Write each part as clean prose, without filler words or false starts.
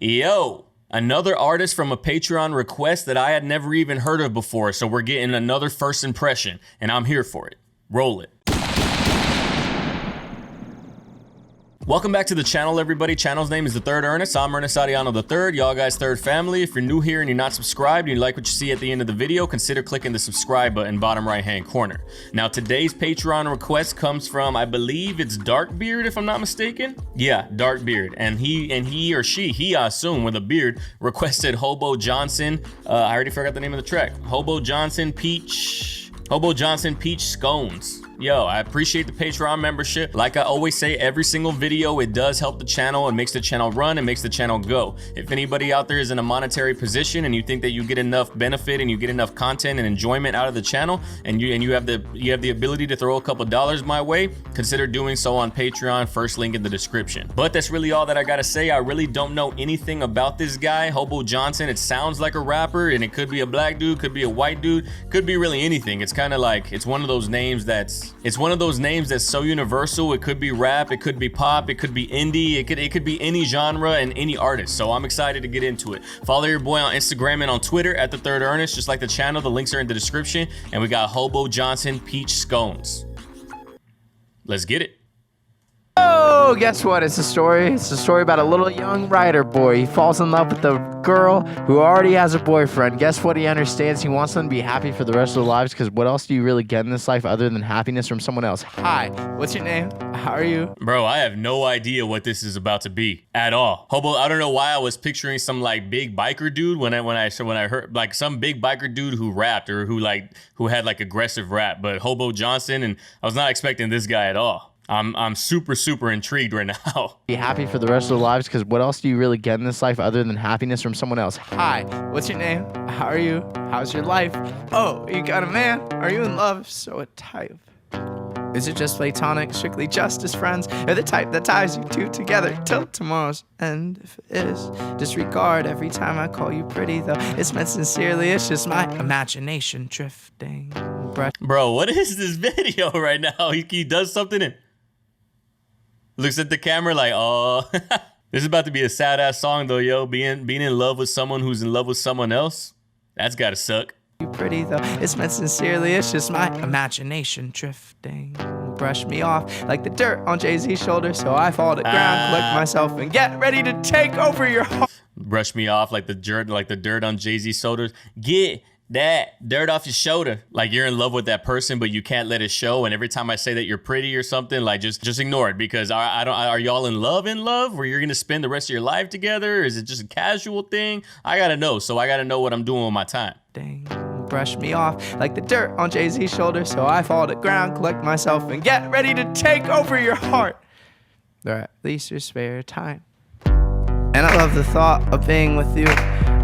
Yo, another artist from a Patreon request that I had never even heard of before, so we're getting another first impression, and I'm here for it. Roll it. Welcome back to the channel, everybody. Channel's name is TheThirdErnest. I'm Ernest Ariano III, y'all guys' third family. If you're new here and you're not subscribed and you like what you see at the end of the video, consider clicking the subscribe button bottom right hand corner. Now today's Patreon request comes from, I believe it's Darkbeard, if I'm not mistaken. Yeah, Darkbeard, and he or she, I assume with a beard, requested Hobo Johnson. I already forgot the name of the track. Hobo Johnson Peach Scones. Yo, I appreciate the Patreon membership. Like I always say, every single video, it does help the channel. It makes the channel run. It makes the channel go. If anybody out there is in a monetary position and you think that you get enough benefit and you get enough content and enjoyment out of the channel, and you have the ability to throw a couple dollars my way, consider doing so on Patreon. First link in the description. But that's really all that I gotta say. I really don't know anything about this guy, Hobo Johnson. It sounds like a rapper, and it could be a black dude, could be a white dude, could be really anything. It's kind of like, it's one of those names that's so universal. It could be rap, it could be pop, it could be indie, it could be any genre and any artist. So I'm excited to get into it. Follow your boy on Instagram and on Twitter at TheThirdErnest, just like the channel. The links are in the description. And we got Hobo Johnson Peach Scones. Let's get it. Oh, guess what? It's a story. It's a story about a little young writer boy. He falls in love with a girl who already has a boyfriend. Guess what? He understands he wants them to be happy for the rest of their lives, because what else do you really get in this life other than happiness from someone else? Hi, what's your name? How are you? Bro, I have no idea what this is about to be at all. Hobo, I don't know why I was picturing some like big biker dude when I heard like some big biker dude who rapped or who had like aggressive rap, but Hobo Johnson, and I was not expecting this guy at all. I'm super intrigued right now. Be happy for the rest of their lives, because what else do you really get in this life other than happiness from someone else? Hi, what's your name? How are you? How's your life? Oh, you got a man? Are you in love? So what type? Is it just platonic, strictly just as friends? Or the type that ties you two together till tomorrow's end? If it is, disregard every time I call you pretty, though it's meant sincerely. It's just my imagination drifting. Bro, what is this video right now? He does something and looks at the camera like, oh. This is about to be a sad ass song though, yo. Being in love with someone who's in love with someone else, that's gotta suck. Pretty though it's meant sincerely. It's just my imagination drifting. Brush me off like the dirt on Jay-Z's shoulder, so I fall to ground, collect myself, and get ready to take over your heart. Brush me off like the dirt on Jay-Z's shoulders. Get that dirt off your shoulder. Like you're in love with that person, but you can't let it show. And every time I say that you're pretty or something, like just ignore it, because are y'all in love where you're gonna spend the rest of your life together? Or is it just a casual thing? I gotta know. So I gotta know what I'm doing with my time. Dang. Brush me off like the dirt on Jay-Z's shoulder, so I fall to ground, collect myself, and get ready to take over your heart. Or at least your spare time. And I love the thought of being with you.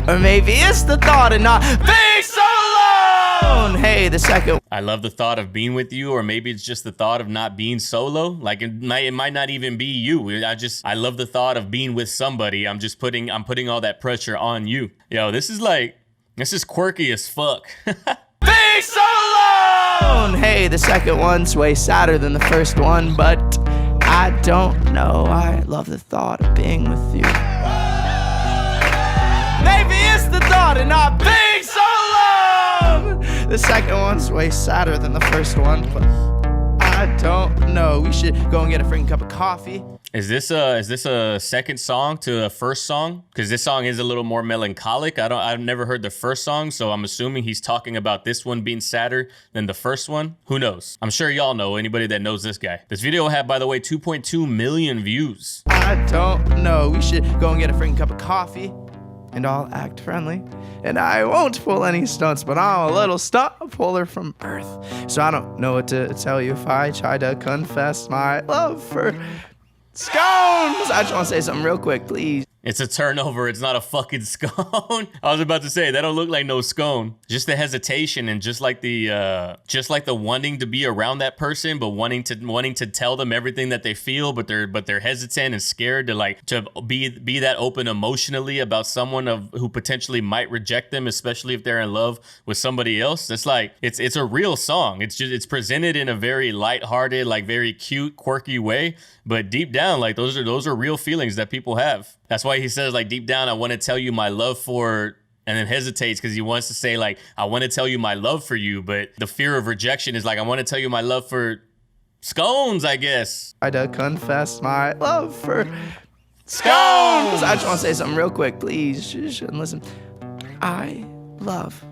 Or maybe it's the thought of not being so alone. Hey, the second. I love the thought of being with you, or maybe it's just the thought of not being solo. Like it might not even be you. I love the thought of being with somebody. I'm putting all that pressure on you. Yo, this is quirky as fuck. Being so alone. Hey, the second one's way sadder than the first one, but I don't know. I love the thought of being with you. Maybe it's the thought of not being so alone. The second one's way sadder than the first one, but I don't know. We should go and get a freaking cup of coffee. Is this a second song to a first song? Because this song is a little more melancholic. I've never heard the first song, so I'm assuming he's talking about this one being sadder than the first one. Who knows? I'm sure y'all know, anybody that knows this guy. This video had, by the way, 2.2 million views. I don't know. We should go and get a freaking cup of coffee. And I'll act friendly. And I won't pull any stunts, but I'm a little stunt puller from birth. So I don't know what to tell you if I try to confess my love for Scones. I just want to say something real quick, please. It's a turnover. It's not a fucking scone. I was about to say that don't look like no scone. Just the hesitation and just like the wanting to be around that person, but wanting to tell them everything that they feel, but they're hesitant and scared to be that open emotionally about someone who potentially might reject them, especially if they're in love with somebody else. It's like it's a real song. It's presented in a very lighthearted, like very cute, quirky way, but deep down, like those are real feelings that people have. That's why why he says like deep down, I want to tell you my love for, and then hesitates because he wants to say like, I want to tell you my love for you. But the fear of rejection is like, I want to tell you my love for Scones, I guess. I to confess my love for Scones. I just want to say something real quick, please. You shouldn't listen. I love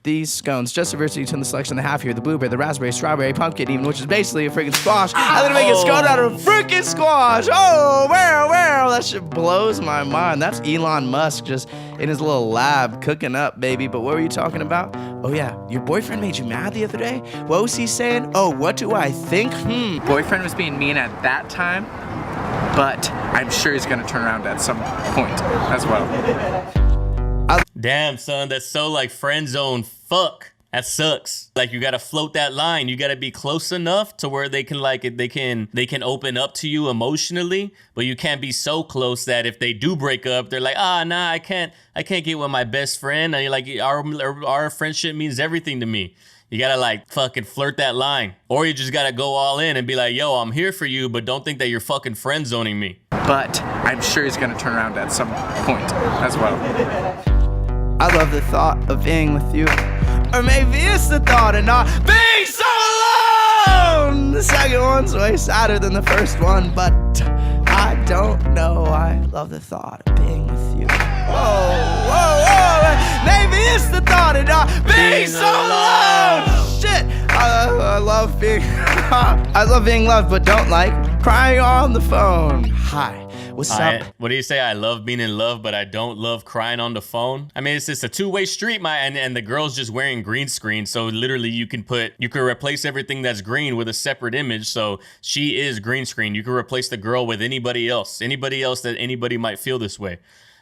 these scones. Just diversity to the selection they have here: the blueberry, the raspberry, strawberry, pumpkin, even, which is basically a freaking squash. I'm gonna make a scone out of a freaking squash. Oh, well, that shit blows my mind. That's Elon Musk just in his little lab cooking up, baby. But what were you talking about? Oh yeah, your boyfriend made you mad the other day? What was he saying? Oh, what do I think? Boyfriend was being mean at that time, but I'm sure he's gonna turn around at some point as well. Damn, son, that's so like friend zone. Fuck, that sucks. Like you gotta float that line. You gotta be close enough to where they can like they can open up to you emotionally, but you can't be so close that if they do break up, they're like, nah, I can't get with my best friend. And like our friendship means everything to me. You gotta like fucking flirt that line, or you just gotta go all in and be like, yo, I'm here for you, but don't think that you're fucking friend zoning me. But I'm sure he's gonna turn around at some point as well. I love the thought of being with you. Or maybe it's the thought of not being so alone. The second one's way sadder than the first one, but I don't know. I love the thought of being with you. Whoa. Maybe it's the thought of not being so alone. Shit. I love being I love being loved, but don't like crying on the phone. Hi. What's up? What do you say? I love being in love, but I don't love crying on the phone. I mean, it's just a two-way street, and the girl's just wearing green screen. So literally you can replace everything that's green with a separate image. So she is green screen. You can replace the girl with anybody else that anybody might feel this way.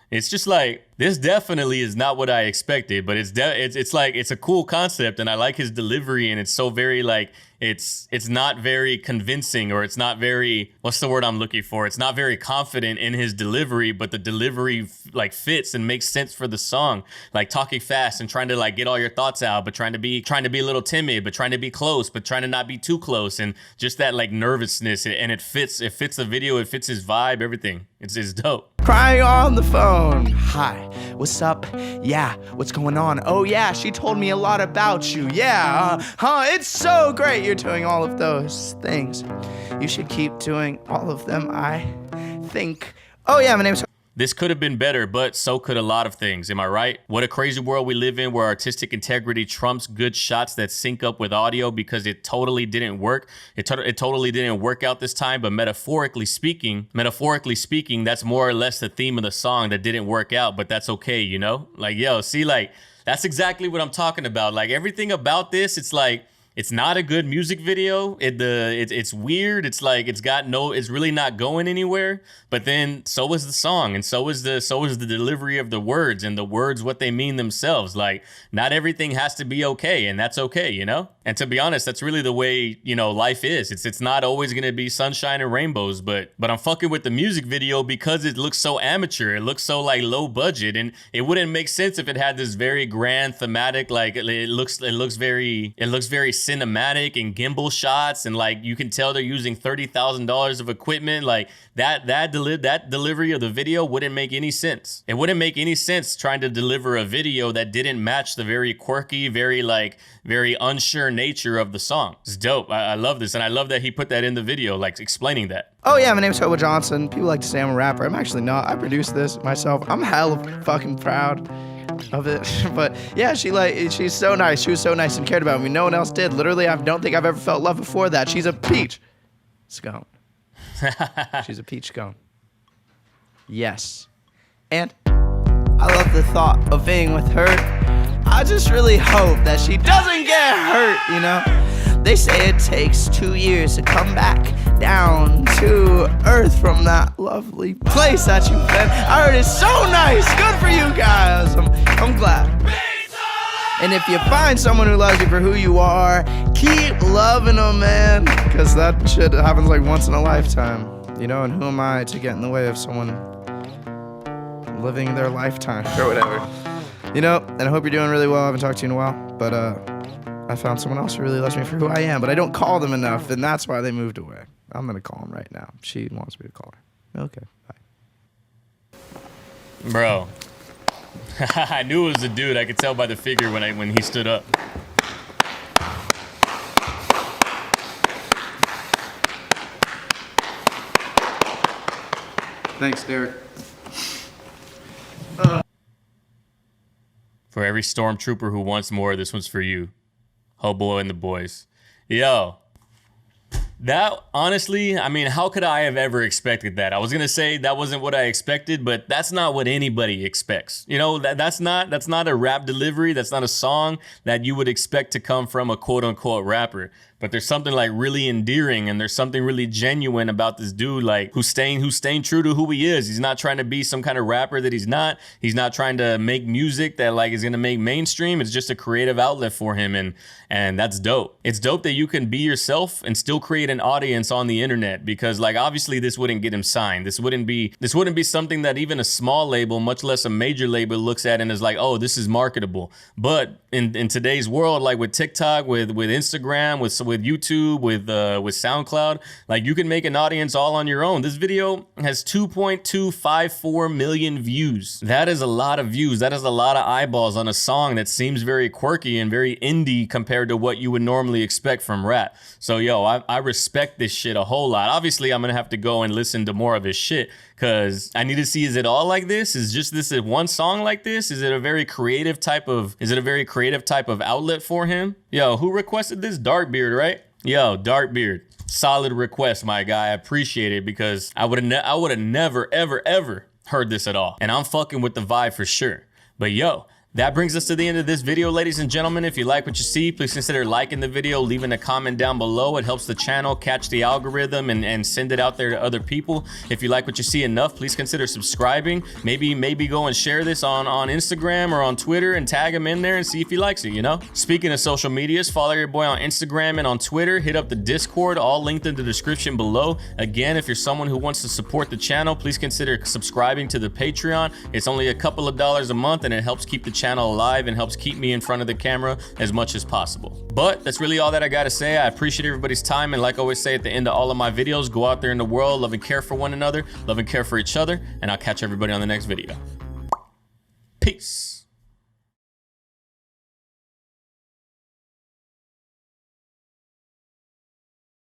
It's just like, this definitely is not what I expected, but it's like, it's a cool concept, and I like his delivery, and it's so very like, it's not very convincing, or it's not very, what's the word I'm looking for? It's not very confident in his delivery, but the delivery like fits and makes sense for the song. Like talking fast and trying to like get all your thoughts out, but trying to be a little timid, but trying to be close, but trying to not be too close, and just that like nervousness, and it fits the video, it fits his vibe, everything. It's dope. Crying on the phone. Hi, what's up? Yeah, what's going on? Oh yeah, she told me a lot about you. Yeah, it's so great you're doing all of those things. You should keep doing all of them, I think. Oh yeah, my name's... This could have been better, but so could a lot of things. Am I right? What a crazy world we live in, where artistic integrity trumps good shots that sync up with audio, because it totally didn't work. It totally didn't work out this time, but metaphorically speaking, that's more or less the theme of the song that didn't work out, but that's okay, you know? Like, yo, see, like, that's exactly what I'm talking about. Like, everything about this, it's like, it's not a good music video. It's weird. It's like it's really not going anywhere. But then so is the song, and so is the delivery of the words, and the words what they mean themselves. Like, not everything has to be okay, and that's okay, you know? And to be honest, that's really the way, you know, life is. It's not always gonna be sunshine and rainbows, but I'm fucking with the music video because it looks so amateur. It looks so like low budget, and it wouldn't make sense if it had this very grand thematic, like it looks very cinematic and gimbal shots, and like you can tell they're using $30,000 of equipment. Like that delivery of the video wouldn't make any sense. It wouldn't make any sense trying to deliver a video that didn't match the very quirky, very unsure nature of the song. It's dope. I love this, and I love that he put that in the video, like explaining that. Oh yeah, my name's Hobo Johnson. People like to say I'm a rapper. I'm actually not. I produced this myself. I'm hella fucking proud of it. But yeah, she's so nice. She was so nice and cared about me. No one else did. Literally, I don't think I've ever felt love before that. She's a peach scone. She's a peach scone. Yes. And I love the thought of being with her. I just really hope that she doesn't get hurt, you know? They say it takes 2 years to come back down to earth from that lovely place that you've been. I heard it's so nice. Good for you guys. I'm glad. And if you find someone who loves you for who you are, keep loving them, man. Because that shit happens like once in a lifetime. You know, and who am I to get in the way of someone living their lifetime or whatever? You know, and I hope you're doing really well. I haven't talked to you in a while, but I found someone else who really loves me for who I am, but I don't call them enough, and that's why they moved away. I'm gonna call him right now. She wants me to call her. Okay, bye. Bro. I knew it was a dude. I could tell by the figure when he stood up. Thanks, Derek. For every stormtrooper who wants more, this one's for you. Hobo and the boys. Yo. That, honestly, I mean, how could I have ever expected that? I was gonna say that wasn't what I expected, but that's not what anybody expects. You know, that's not a rap delivery. That's not a song that you would expect to come from a quote unquote rapper. But there's something like really endearing, and there's something really genuine about this dude, like who's staying true to who he is. He's not trying to be some kind of rapper that he's not. He's not trying to make music that like is gonna make mainstream. It's just a creative outlet for him, and that's dope. It's dope that you can be yourself and still create an audience on the internet, because like obviously this wouldn't get him signed. This wouldn't be something that even a small label, much less a major label, looks at and is like, oh, this is marketable. But in today's world, like with TikTok, with Instagram, with YouTube, with SoundCloud, like you can make an audience all on your own. This video has 2.254 million views. That is a lot of views. That is a lot of eyeballs on a song that seems very quirky and very indie compared to what you would normally expect from rap. So yo, I respect this shit a whole lot. Obviously, I'm gonna have to go and listen to more of his shit, because I need to see, is it all like this? Is just this one song like this? Is it a very creative type of outlet for him? Yo, who requested this? Darkbeard, right? Yo, Darkbeard. Solid request, my guy. I appreciate it, because I would have never, ever heard this at all. And I'm fucking with the vibe for sure. But yo, that brings us to the end of this video, ladies and gentlemen. If you like what you see, please consider liking the video, leaving a comment down below. It helps the channel catch the algorithm and send it out there to other people. If you like what you see enough, please consider subscribing. Maybe go and share this on Instagram or on Twitter and tag him in there and see if he likes it, you know? Speaking of social medias, follow your boy on Instagram and on Twitter. Hit up the Discord, all linked in the description below. Again, if you're someone who wants to support the channel, please consider subscribing to the Patreon. It's only a couple of dollars a month, and it helps keep the channel alive and helps keep me in front of the camera as much as possible. But that's really all that I gotta say. I appreciate everybody's time, and like I always say at the end of all of my videos, go out there in the world, love and care for one another, love and care for each other, and I'll catch everybody on the next video. Peace.